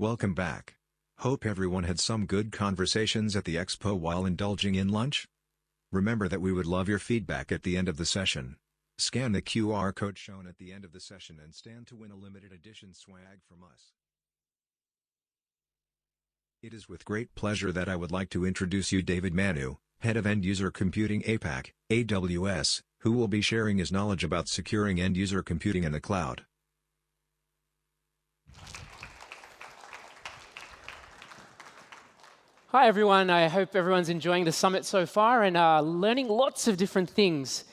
Welcome back. Hope everyone had some good conversations at the expo while indulging in lunch. Remember that we would love your feedback at the end of the session. Scan the QR code shown at the end of the session and stand to win a limited edition swag from us. It is with great pleasure that I would like to introduce you David Manu, Head of End User Computing APAC, AWS, who will be sharing his knowledge about securing end user computing in the cloud. Hi everyone, I hope everyone's enjoying the summit so far and learning lots of different things.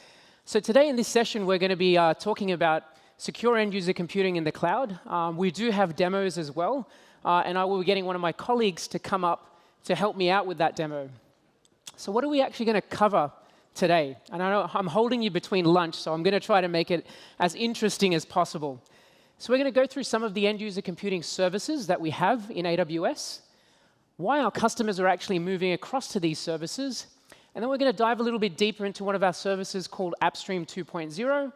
So today in this session we're going to be talking about secure end user computing in the cloud. We do have demos as well, and I will be getting one of my colleagues to come up to help me out with that demo. So what are we actually going to cover today? And I know I'm holding you between lunch, so I'm going to try to make it as interesting as possible. So we're going to go through some of the end user computing services that we have in AWS, why our customers are actually moving across to these services, and then we're going to dive a little bit deeper into one of our services called AppStream 2.0,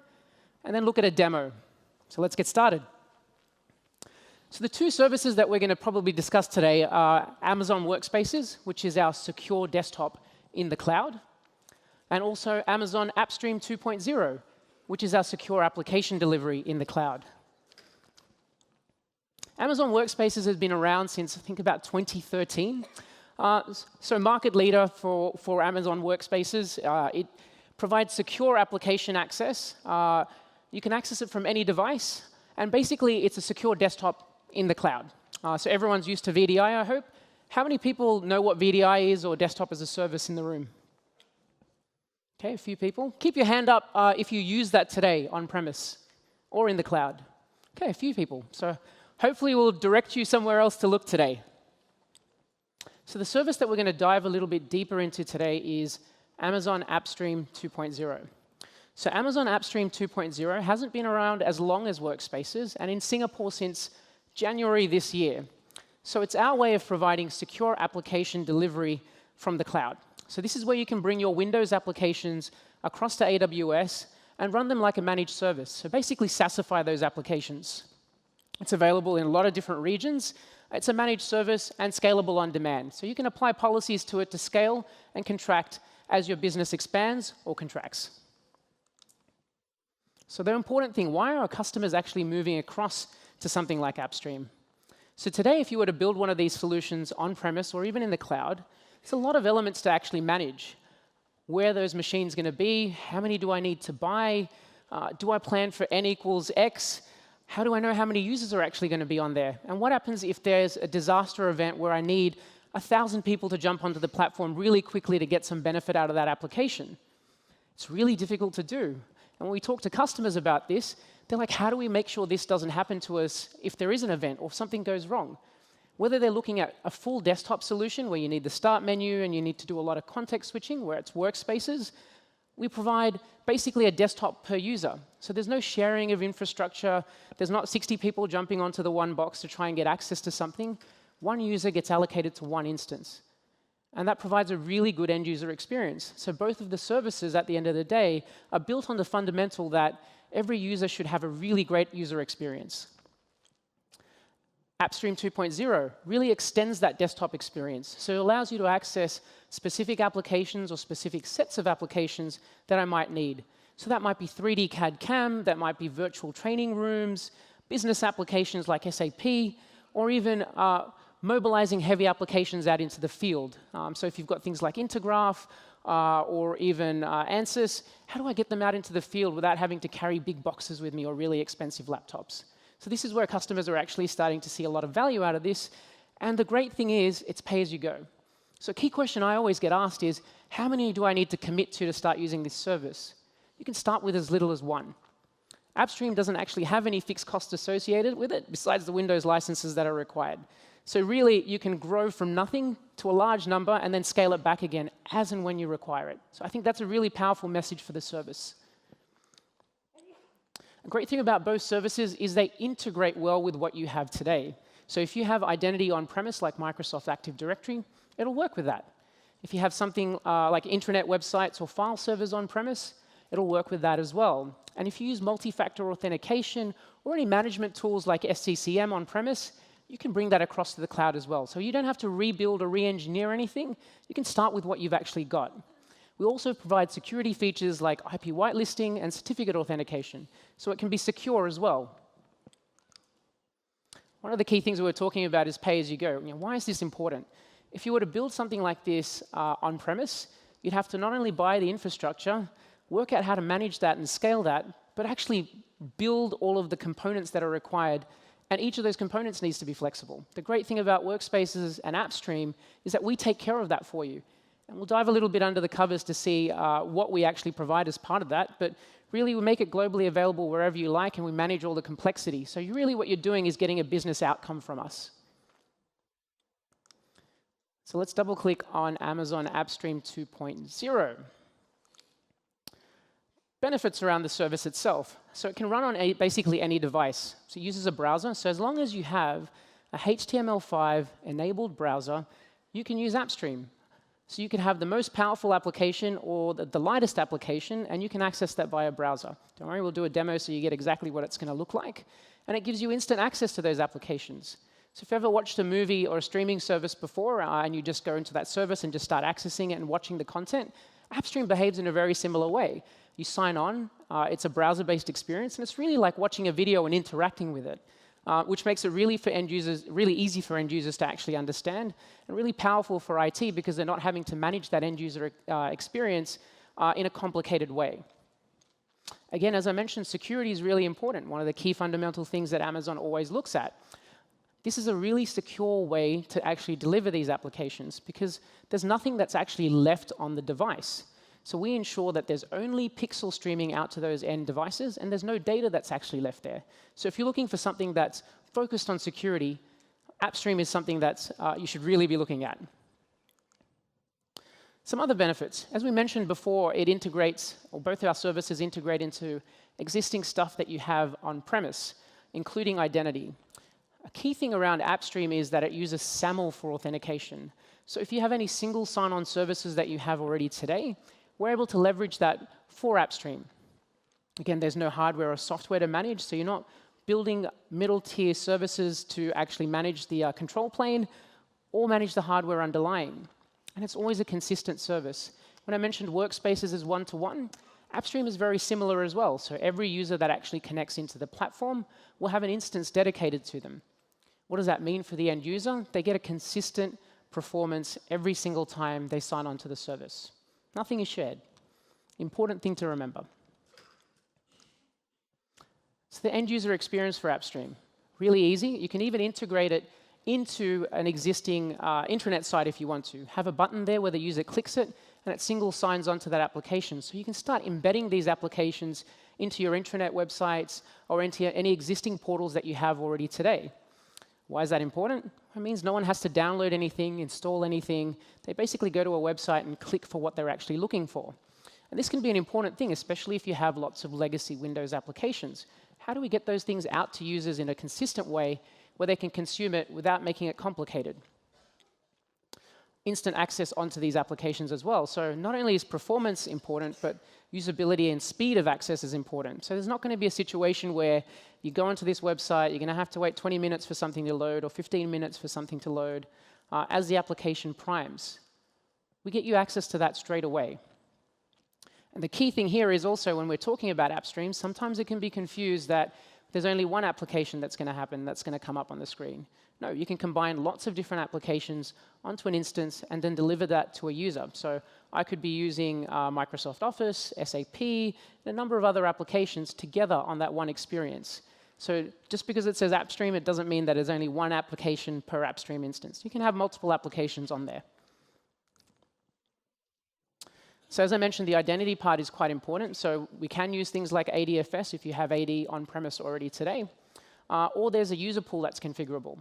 and then look at a demo. So let's get started. So the two services that we're going to probably discuss today are Amazon Workspaces, which is our secure desktop in the cloud, and also Amazon AppStream 2.0, which is our secure application delivery in the cloud. Amazon Workspaces has been around since, I think, about 2013. So market leader for Amazon Workspaces. It provides secure application access. You can access it from any device. And basically, it's a secure desktop in the cloud. So everyone's used to VDI, I hope. How many people know what VDI is or desktop as a service in the room? OK, a few people. Keep your hand up if you use that today on-premise or in the cloud. OK, a few people. So hopefully, we'll direct you somewhere else to look today. So the service that we're going to dive a little bit deeper into today is Amazon AppStream 2.0. So Amazon AppStream 2.0 hasn't been around as long as Workspaces, and in Singapore since January this year. So it's our way of providing secure application delivery from the cloud. So this is where you can bring your Windows applications across to AWS and run them like a managed service. So basically, SaaSify those applications. It's available in a lot of different regions. It's a managed service and scalable on demand. So you can apply policies to it to scale and contract as your business expands or contracts. So the important thing, why are our customers actually moving across to something like AppStream? So today, if you were to build one of these solutions on-premise or even in the cloud, there's a lot of elements to actually manage. Where are those machines going to be? How many do I need to buy? Do I plan for n equals x? How do I know how many users are actually going to be on there? And what happens if there's a disaster event where I need 1,000 people to jump onto the platform really quickly to get some benefit out of that application? It's really difficult to do. And when we talk to customers about this, they're like, how do we make sure this doesn't happen to us if there is an event or something goes wrong? Whether they're looking at a full desktop solution where you need the start menu and you need to do a lot of context switching, where it's Workspaces, we provide basically a desktop per user. So there's no sharing of infrastructure. There's not 60 people jumping onto the one box to try and get access to something. One user gets allocated to one instance. And that provides a really good end user experience. So both of the services at the end of the day are built on the fundamental that every user should have a really great user experience. AppStream 2.0 really extends that desktop experience. So it allows you to access specific applications or specific sets of applications that I might need. So that might be 3D CAD CAM, that might be virtual training rooms, business applications like SAP, or even mobilizing heavy applications out into the field. So if you've got things like Intergraph or even Ansys, how do I get them out into the field without having to carry big boxes with me or really expensive laptops? So this is where customers are actually starting to see a lot of value out of this. And the great thing is, it's pay as you go. So a key question I always get asked is, how many do I need to commit to start using this service? You can start with as little as one. AppStream doesn't actually have any fixed costs associated with it, besides the Windows licenses that are required. So really, you can grow from nothing to a large number and then scale it back again as and when you require it. So I think that's a really powerful message for the service. A great thing about both services is they integrate well with what you have today. So if you have identity on-premise like Microsoft Active Directory, it'll work with that. If you have something like intranet websites or file servers on-premise, it'll work with that as well. And if you use multi-factor authentication or any management tools like SCCM on-premise, you can bring that across to the cloud as well. So you don't have to rebuild or re-engineer anything. You can start with what you've actually got. We also provide security features like IP whitelisting and certificate authentication, so it can be secure as well. One of the key things we were talking about is pay-as-you-go. Why is this important? If you were to build something like this on-premise, you'd have to not only buy the infrastructure, work out how to manage that and scale that, but actually build all of the components that are required, and each of those components needs to be flexible. The great thing about Workspaces and AppStream is that we take care of that for you. And we'll dive a little bit under the covers to see what we actually provide as part of that, but really we make it globally available wherever you like, and we manage all the complexity. So really what you're doing is getting a business outcome from us. So let's double click on Amazon AppStream 2.0. Benefits around the service itself. So it can run on basically any device. So it uses a browser. So as long as you have a HTML5 enabled browser, you can use AppStream. So you can have the most powerful application or the lightest application, and you can access that via browser. Don't worry, we'll do a demo so you get exactly what it's going to look like. And it gives you instant access to those applications. So if you've ever watched a movie or a streaming service before, and you just go into that service and just start accessing it and watching the content, AppStream behaves in a very similar way. You sign on, it's a browser-based experience, and it's really like watching a video and interacting with it, which makes it really easy for end users to actually understand, and really powerful for IT because they're not having to manage that end user experience in a complicated way. Again, as I mentioned, security is really important, one of the key fundamental things that Amazon always looks at. This is a really secure way to actually deliver these applications because there's nothing that's actually left on the device. So we ensure that there's only pixel streaming out to those end devices, and there's no data that's actually left there. So if you're looking for something that's focused on security, AppStream is something that you should really be looking at. Some other benefits. As we mentioned before, it integrates, or both our services integrate into existing stuff that you have on-premise, including identity. A key thing around AppStream is that it uses SAML for authentication. So if you have any single sign-on services that you have already today, we're able to leverage that for AppStream. Again, there's no hardware or software to manage, so you're not building middle-tier services to actually manage the control plane or manage the hardware underlying. And it's always a consistent service. When I mentioned Workspaces is one-to-one, AppStream is very similar as well. So every user that actually connects into the platform will have an instance dedicated to them. What does that mean for the end user? They get a consistent performance every single time they sign on to the service. Nothing is shared. Important thing to remember. So the end user experience for AppStream, really easy. You can even integrate it into an existing intranet site if you want to. Have a button there where the user clicks it, and it single signs onto that application. So you can start embedding these applications into your intranet websites or into any existing portals that you have already today. Why is that important? It means no one has to download anything, install anything. They basically go to a website and click for what they're actually looking for. And this can be an important thing, especially if you have lots of legacy Windows applications. How do we get those things out to users in a consistent way where they can consume it without making it complicated? Instant access onto these applications as well. So not only is performance important, but usability and speed of access is important. So there's not going to be a situation where you go onto this website, you're going to have to wait 20 minutes for something to load or 15 minutes for something to load as the application primes. We get you access to that straight away. And the key thing here is also when we're talking about AppStream, sometimes it can be confused that there's only one application that's going to happen, that's going to come up on the screen. No, you can combine lots of different applications onto an instance and then deliver that to a user. So I could be using Microsoft Office, SAP, and a number of other applications together on that one experience. So just because it says AppStream, it doesn't mean that there's only one application per AppStream instance. You can have multiple applications on there. So as I mentioned, the identity part is quite important. So we can use things like ADFS if you have AD on-premise already today, or there's a user pool that's configurable.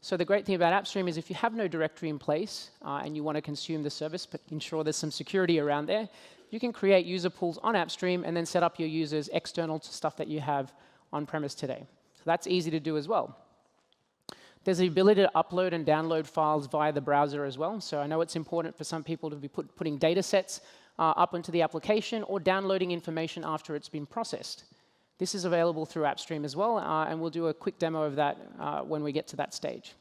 So the great thing about AppStream is if you have no directory in place and you want to consume the service but ensure there's some security around there, you can create user pools on AppStream and then set up your users external to stuff that you have on-premise today. So that's easy to do as well. There's the ability to upload and download files via the browser as well. So I know it's important for some people to be putting data sets up into the application or downloading information after it's been processed. This is available through AppStream as well, and we'll do a quick demo of that when we get to that stage.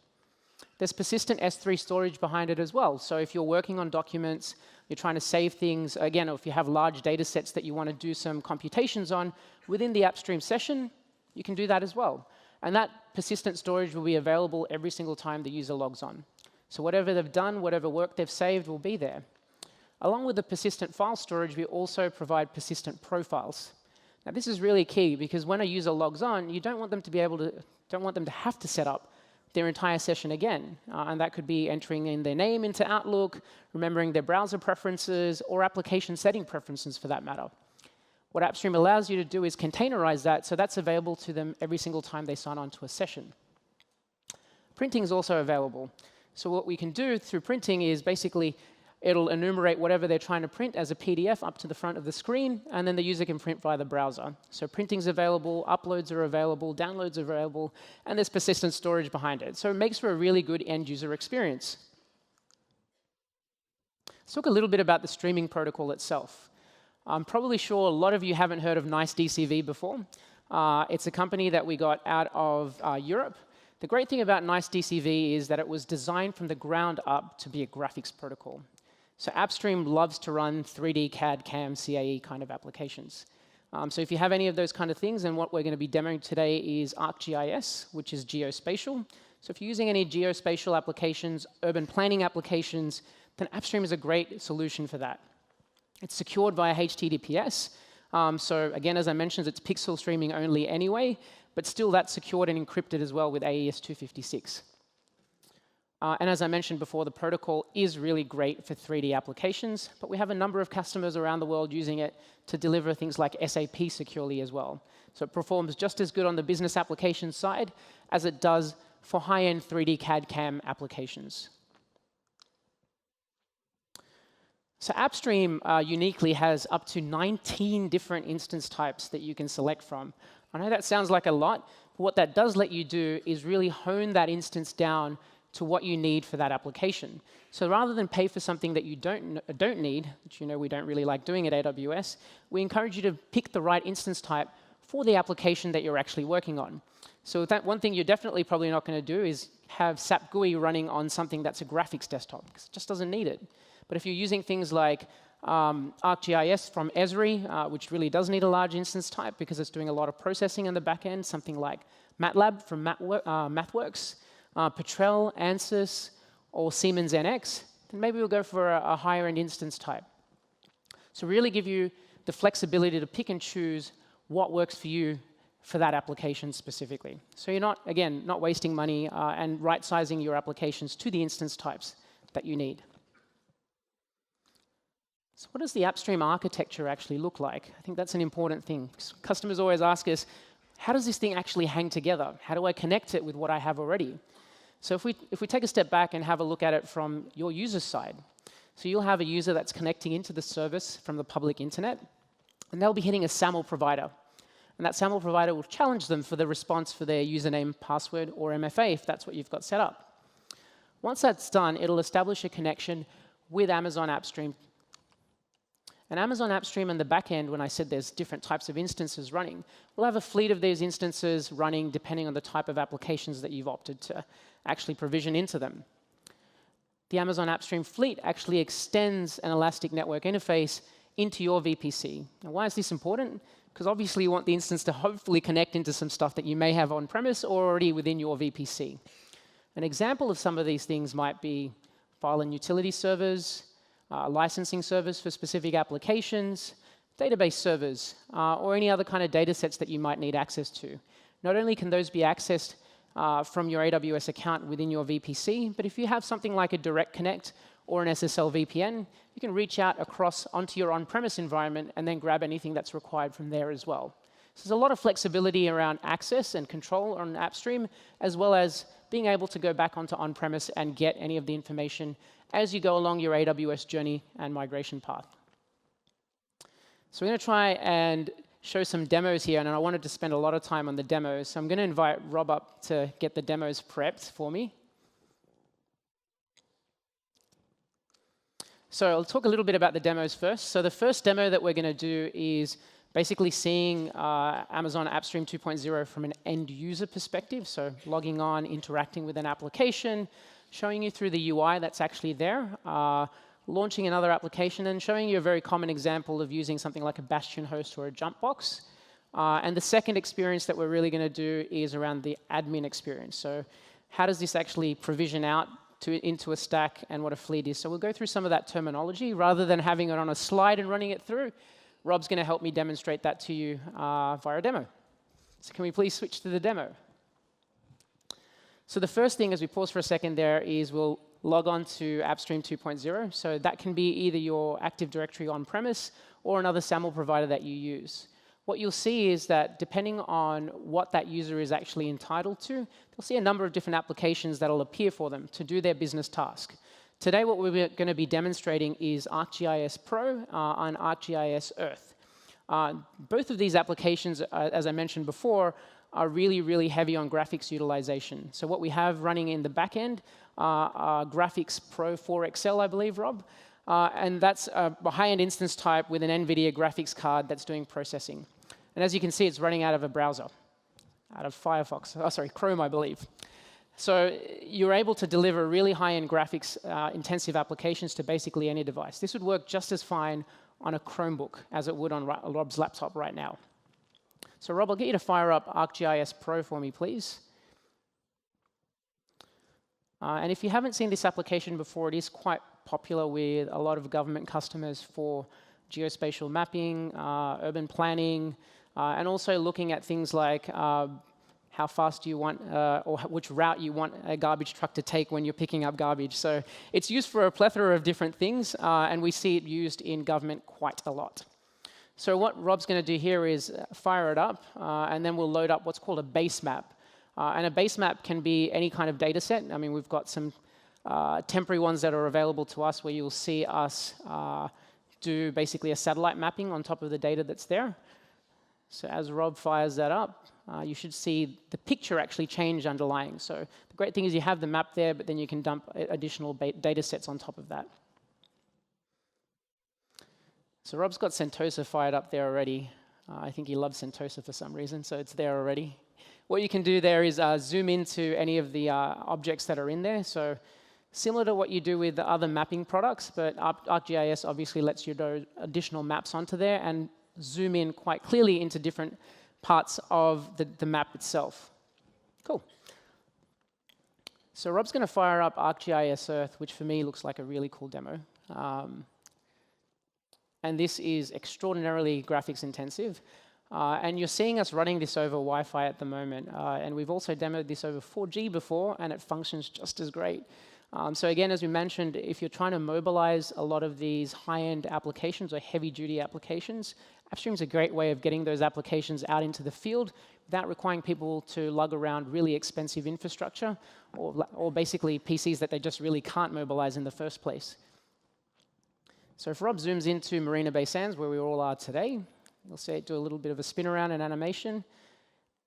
There's persistent S3 storage behind it as well. So if you're working on documents, you're trying to save things, again, or if you have large data sets that you want to do some computations on within the AppStream session, you can do that as well. And that persistent storage will be available every single time the user logs on. So whatever they've done, whatever work they've saved will be there. Along with the persistent file storage, we also provide persistent profiles. Now, this is really key because when a user logs on, you don't want them to have to set up their entire session again. And that could be entering in their name into Outlook, remembering their browser preferences, or application setting preferences for that matter. What AppStream allows you to do is containerize that, so that's available to them every single time they sign on to a session. Printing is also available. So what we can do through printing is basically it'll enumerate whatever they're trying to print as a PDF up to the front of the screen, and then the user can print via the browser. So printing's available, uploads are available, downloads are available, and there's persistent storage behind it. So it makes for a really good end-user experience. Let's talk a little bit about the streaming protocol itself. I'm probably sure a lot of you haven't heard of NiceDCV before. It's a company that we got out of Europe. The great thing about NiceDCV is that it was designed from the ground up to be a graphics protocol. So AppStream loves to run 3D, CAD, CAM, CAE kind of applications. So if you have any of those kind of things, then what we're going to be demoing today is ArcGIS, which is geospatial. So if you're using any geospatial applications, urban planning applications, then AppStream is a great solution for that. It's secured via HTTPS. So again, as I mentioned, it's pixel streaming only anyway, but still that's secured and encrypted as well with AES 256. And as I mentioned before, the protocol is really great for 3D applications, but we have a number of customers around the world using it to deliver things like SAP securely as well. So it performs just as good on the business application side as it does for high-end 3D CAD CAM applications. So AppStream uniquely has up to 19 different instance types that you can select from. I know that sounds like a lot, but what that does let you do is really hone that instance down to what you need for that application. So rather than pay for something that you don't need, which you know we don't really like doing at AWS, we encourage you to pick the right instance type for the application that you're actually working on. So that one thing you're definitely probably not going to do is have SAP GUI running on something that's a graphics desktop, because it just doesn't need it. But if you're using things like ArcGIS from Esri, which really does need a large instance type because it's doing a lot of processing on the back end, something like MATLAB from MathWorks, Petrel, ANSYS, or Siemens NX, then maybe we'll go for a higher-end instance type. So really give you the flexibility to pick and choose what works for you for that application specifically. So you're not, again, not wasting money and right-sizing your applications to the instance types that you need. So what does the AppStream architecture actually look like? I think that's an important thing. Customers always ask us, how does this thing actually hang together? How do I connect it with what I have already? So if we take a step back and have a look at it from your user's side, so you'll have a user that's connecting into the service from the public internet, and they'll be hitting a SAML provider. And that SAML provider will challenge them for the response for their username, password, or MFA, if that's what you've got set up. Once that's done, it'll establish a connection with Amazon AppStream. And Amazon AppStream in the back end, when I said there's different types of instances running, we'll have a fleet of these instances running depending on the type of applications that you've opted to actually provision into them. The Amazon AppStream fleet actually extends an elastic network interface into your VPC. Now, why is this important? Because obviously you want the instance to hopefully connect into some stuff that you may have on-premise or already within your VPC. An example of some of these things might be file and utility servers, licensing servers for specific applications, database servers, or any other kind of data sets that you might need access to. Not only can those be accessed from your AWS account within your VPC, but if you have something like a direct connect or an SSL VPN, you can reach out across onto your on-premise environment and then grab anything that's required from there as well. So there's a lot of flexibility around access and control on AppStream, as well as being able to go back onto on-premise and get any of the information as you go along your AWS journey and migration path. So we're going to try and show some demos here, and I wanted to spend a lot of time on the demos. So I'm going to invite Rob up to get the demos prepped for me. So I'll talk a little bit about the demos first. So the first demo that we're going to do is basically seeing Amazon AppStream 2.0 from an end user perspective, so logging on, interacting with an application, showing you through the UI that's actually there, launching another application, and showing you a very common example of using something like a Bastion host or a jump box. And the second experience that we're really going to do is around the admin experience. So how does this actually provision out into a stack and what a fleet is? So we'll go through some of that terminology. Rather than having it on a slide and running it through, Rob's going to help me demonstrate that to you via a demo. So can we please switch to the demo? So the first thing, as we pause for a second there, is we'll log on to AppStream 2.0. So that can be either your Active Directory on-premise or another SAML provider that you use. What you'll see is that depending on what that user is actually entitled to, they'll see a number of different applications that will appear for them to do their business task. Today, what we're going to be demonstrating is ArcGIS Pro and ArcGIS Earth. Both of these applications, as I mentioned before, are really, really heavy on graphics utilization. So what we have running in the back end are Graphics Pro 4XL, I believe, Rob. And that's a high-end instance type with an NVIDIA graphics card that's doing processing. And as you can see, it's running out of a browser, out of Firefox. Oh, sorry, Chrome, I believe. So you're able to deliver really high-end graphics intensive applications to basically any device. This would work just as fine on a Chromebook as it would on Rob's laptop right now. So Rob, I'll get you to fire up ArcGIS Pro for me, please. And if you haven't seen this application before, it is quite popular with a lot of government customers for geospatial mapping, urban planning, and also looking at things like how fast do you want, or which route you want a garbage truck to take when you're picking up garbage. So it's used for a plethora of different things, and we see it used in government quite a lot. So what Rob's going to do here is fire it up, and then we'll load up what's called a base map. And a base map can be any kind of data set. I mean, we've got some temporary ones that are available to us where you'll see us do basically a satellite mapping on top of the data that's there. So as Rob fires that up, you should see the picture actually change underlying. So the great thing is you have the map there, but then you can dump additional data sets on top of that. So Rob's got Sentosa fired up there already. I think he loves Sentosa for some reason, so it's there already. What you can do there is zoom into any of the objects that are in there. So similar to what you do with the other mapping products, but ArcGIS obviously lets you do additional maps onto there and zoom in quite clearly into different parts of the map itself. Cool. So Rob's going to fire up ArcGIS Earth, which for me looks like a really cool demo. And this is extraordinarily graphics intensive. And you're seeing us running this over Wi-Fi at the moment. And we've also demoed this over 4G before, and it functions just as great. So again, as we mentioned, if you're trying to mobilize a lot of these high-end applications or heavy-duty applications, AppStream's a great way of getting those applications out into the field without requiring people to lug around really expensive infrastructure or basically PCs that they just really can't mobilize in the first place. So if Rob zooms into Marina Bay Sands, where we all are today, you'll see it do a little bit of a spin around and animation.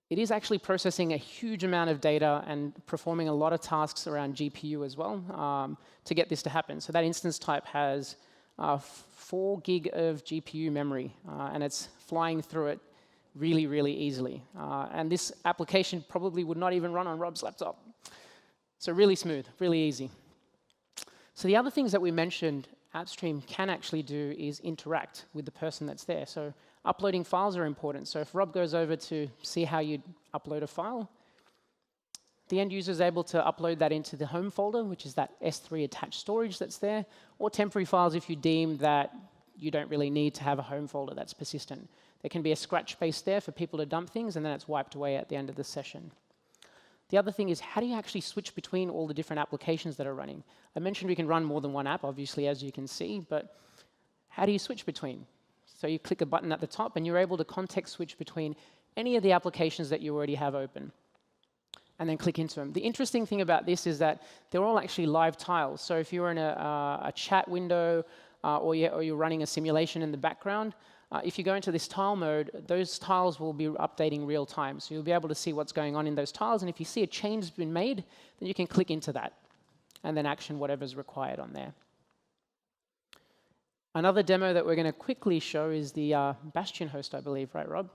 It is actually processing a huge amount of data and performing a lot of tasks around GPU as well to get this to happen. So that instance type has 4 gig of GPU memory, and it's flying through it really, really easily. And this application probably would not even run on Rob's laptop. So really smooth, really easy. So the other things that we mentioned AppStream can actually do is interact with the person that's there. So uploading files are important. So if Rob goes over to see how you upload a file, the end user is able to upload that into the home folder, which is that S3 attached storage that's there, or temporary files if you deem that you don't really need to have a home folder that's persistent. There can be a scratch space there for people to dump things, and then it's wiped away at the end of the session. The other thing is, how do you actually switch between all the different applications that are running? I mentioned we can run more than one app, obviously, as you can see, but how do you switch between? So you click a button at the top, and you're able to context switch between any of the applications that you already have open, and then click into them. The interesting thing about this is that they're all actually live tiles. So if you're in a chat window or you're running a simulation in the background, if you go into this tile mode, those tiles will be updating real time. So you'll be able to see what's going on in those tiles. And if you see a change has been made, then you can click into that and then action whatever's required on there. Another demo that we're going to quickly show is the Bastion host, I believe, right, Rob?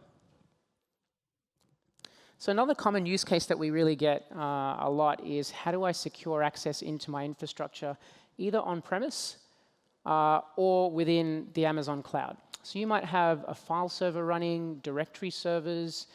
So another common use case that we really get a lot is how do I secure access into my infrastructure, either on-premise or within the Amazon cloud. So you might have a file server running, directory servers,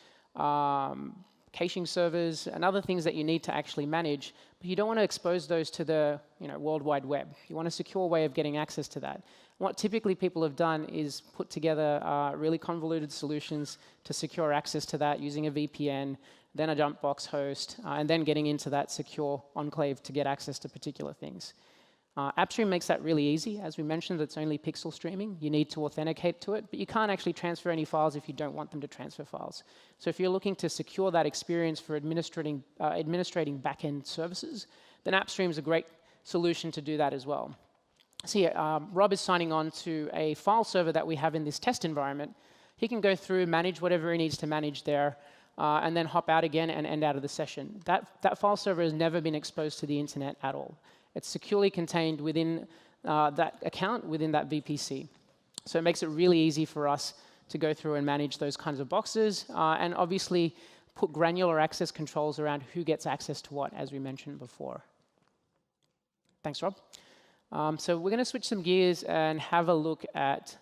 caching servers, and other things that you need to actually manage, but you don't want to expose those to the World Wide Web. You want a secure way of getting access to that. What typically people have done is put together really convoluted solutions to secure access to that using a VPN, then a jump box host, and then getting into that secure enclave to get access to particular things. AppStream makes that really easy. As we mentioned, it's only pixel streaming. You need to authenticate to it, but you can't actually transfer any files if you don't want them to transfer files. So if you're looking to secure that experience for administrating back-end services, then AppStream is a great solution to do that as well. So yeah, Rob is signing on to a file server that we have in this test environment. He can go through, manage whatever he needs to manage there, and then hop out again and end out of the session. That file server has never been exposed to the internet at all. It's securely contained within that account, within that VPC. So it makes it really easy for us to go through and manage those kinds of boxes, and obviously put granular access controls around who gets access to what, as we mentioned before. Thanks, Rob. So we're going to switch some gears and have a look at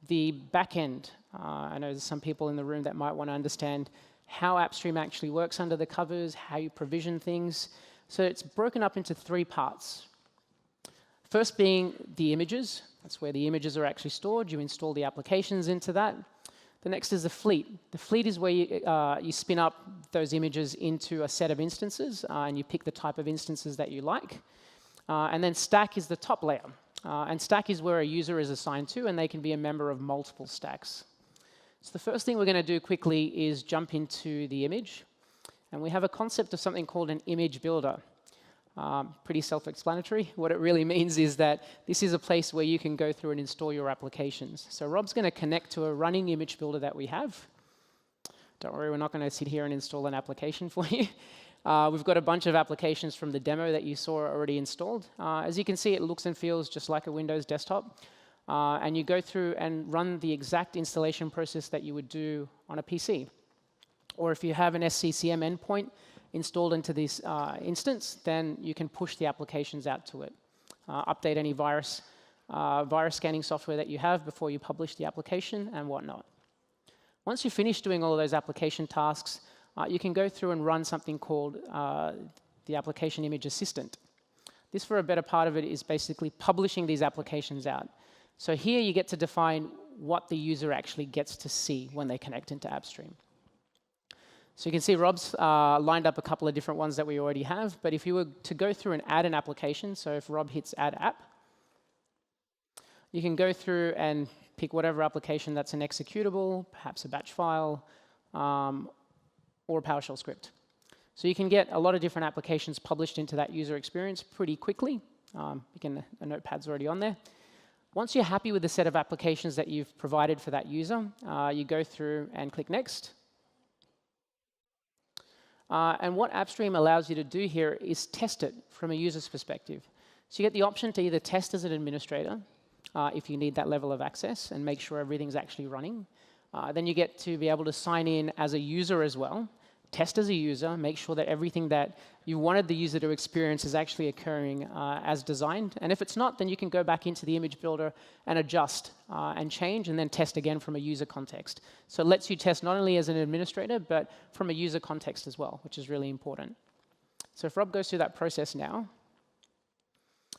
the back end. I know there's some people in the room that might want to understand how AppStream actually works under the covers, how you provision things. So it's broken up into 3 parts. First being the images. That's where the images are actually stored. You install the applications into that. The next is the fleet. The fleet is where you spin up those images into a set of instances, and you pick the type of instances that you like. And then stack is the top layer. And stack is where a user is assigned to, and they can be a member of multiple stacks. So the first thing we're going to do quickly is jump into the image. And we have a concept of something called an image builder. Pretty self-explanatory. What it really means is that this is a place where you can go through and install your applications. So Rob's going to connect to a running image builder that we have. Don't worry, we're not going to sit here and install an application for you. We've got a bunch of applications from the demo that you saw already installed. As you can see, it looks and feels just like a Windows desktop. And you go through and run the exact installation process that you would do on a PC. Or if you have an SCCM endpoint installed into this instance, then you can push the applications out to it. Update any virus scanning software that you have before you publish the application and whatnot. Once you finish doing all of those application tasks, you can go through and run something called the application image assistant. This, for a better part of it, is basically publishing these applications out. So here you get to define what the user actually gets to see when they connect into AppStream. So you can see Rob's lined up a couple of different ones that we already have. But if you were to go through and add an application, so if Rob hits Add App, you can go through and pick whatever application that's an executable, perhaps a batch file, or a PowerShell script. So you can get a lot of different applications published into that user experience pretty quickly. A notepad's already on there. Once you're happy with the set of applications that you've provided for that user, you go through and click Next. And what AppStream allows you to do here is test it from a user's perspective. So you get the option to either test as an administrator, if you need that level of access, and make sure everything's actually running. Then you get to be able to sign in as a user as well, test as a user, make sure that everything that you wanted the user to experience is actually occurring as designed. And if it's not, then you can go back into the image builder and adjust and change, and then test again from a user context. So it lets you test not only as an administrator, but from a user context as well, which is really important. So if Rob goes through that process now,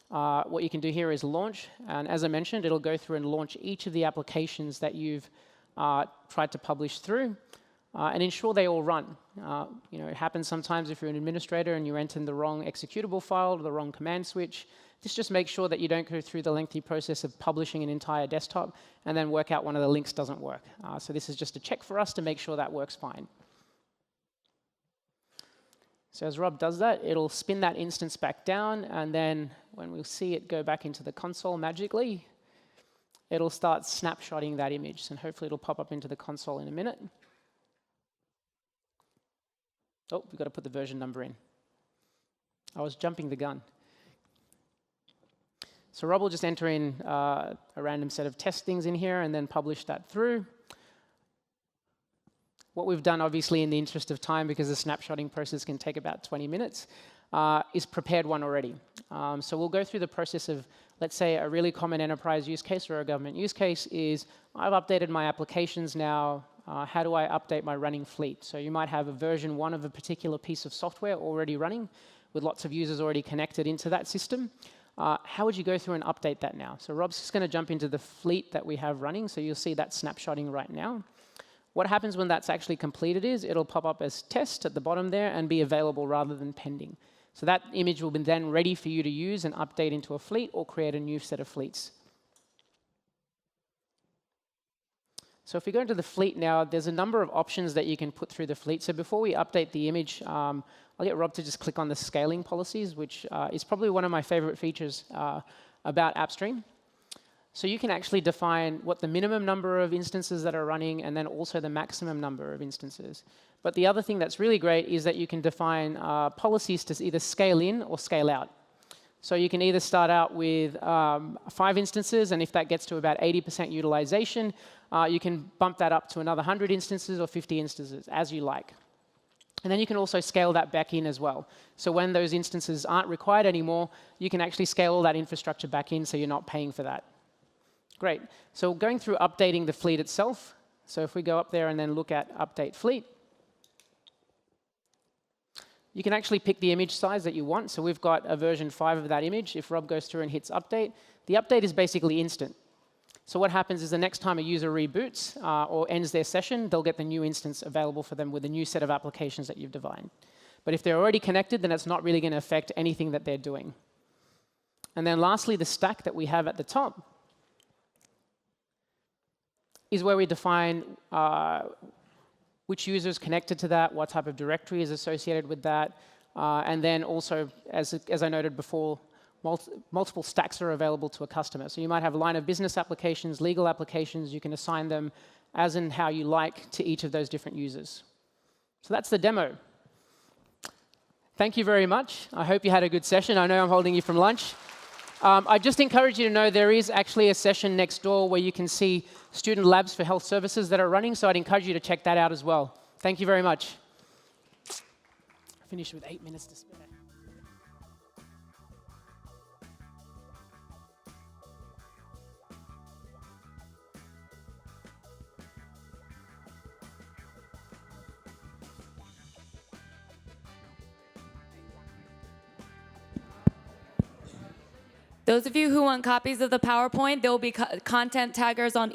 what you can do here is launch. And as I mentioned, it'll go through and launch each of the applications that you've tried to publish through, and ensure they all run. It happens sometimes if you're an administrator and you enter in the wrong executable file or the wrong command switch. This just makes sure that you don't go through the lengthy process of publishing an entire desktop and then work out one of the links doesn't work. So this is just a check for us to make sure that works fine. So as Rob does that, it'll spin that instance back down, and then when we see it go back into the console magically, it'll start snapshotting that image, and hopefully it'll pop up into the console in a minute. Oh, we've got to put the version number in. I was jumping the gun. So Rob will just enter in a random set of test things in here and then publish that through. What we've done, obviously, in the interest of time, because the snapshotting process can take about 20 minutes, is prepared one already. So we'll go through the process of, let's say, a really common enterprise use case or a government use case is, I've updated my applications now. How do I update my running fleet? So you might have a version 1 of a particular piece of software already running with lots of users already connected into that system. How would you go through and update that now? So Rob's just going to jump into the fleet that we have running. So you'll see that snapshotting right now. What happens when that's actually completed is it'll pop up as test at the bottom there and be available rather than pending. So that image will be then ready for you to use and update into a fleet or create a new set of fleets. So if we go into the fleet now, there's a number of options that you can put through the fleet. So before we update the image, I'll get Rob to just click on the scaling policies, which is probably one of my favorite features about AppStream. So you can actually define what the minimum number of instances that are running and then also the maximum number of instances. But the other thing that's really great is that you can define policies to either scale in or scale out. So you can either start out with 5 instances, and if that gets to about 80% utilization, you can bump that up to another 100 instances or 50 instances, as you like. And then you can also scale that back in as well. So when those instances aren't required anymore, you can actually scale all that infrastructure back in so you're not paying for that. Great. So going through updating the fleet itself. So if we go up there and then look at update fleet, you can actually pick the image size that you want. So we've got a version 5 of that image. If Rob goes through and hits update, the update is basically instant. So what happens is the next time a user reboots or ends their session, they'll get the new instance available for them with a new set of applications that you've defined. But if they're already connected, then it's not really going to affect anything that they're doing. And then lastly, the stack that we have at the top is where we define which user is connected to that, what type of directory is associated with that, and then also, as I noted before, multiple stacks are available to a customer. So you might have line of business applications, legal applications. You can assign them as and how you like to each of those different users. So that's the demo. Thank you very much. I hope you had a good session. I know I'm holding you from lunch. I just encourage you to know there is actually a session next door where you can see student labs for health services that are running, so I'd encourage you to check that out as well. Thank you very much. I finished with 8 minutes to spare. Those of you who want copies of the PowerPoint, there will be content taggers on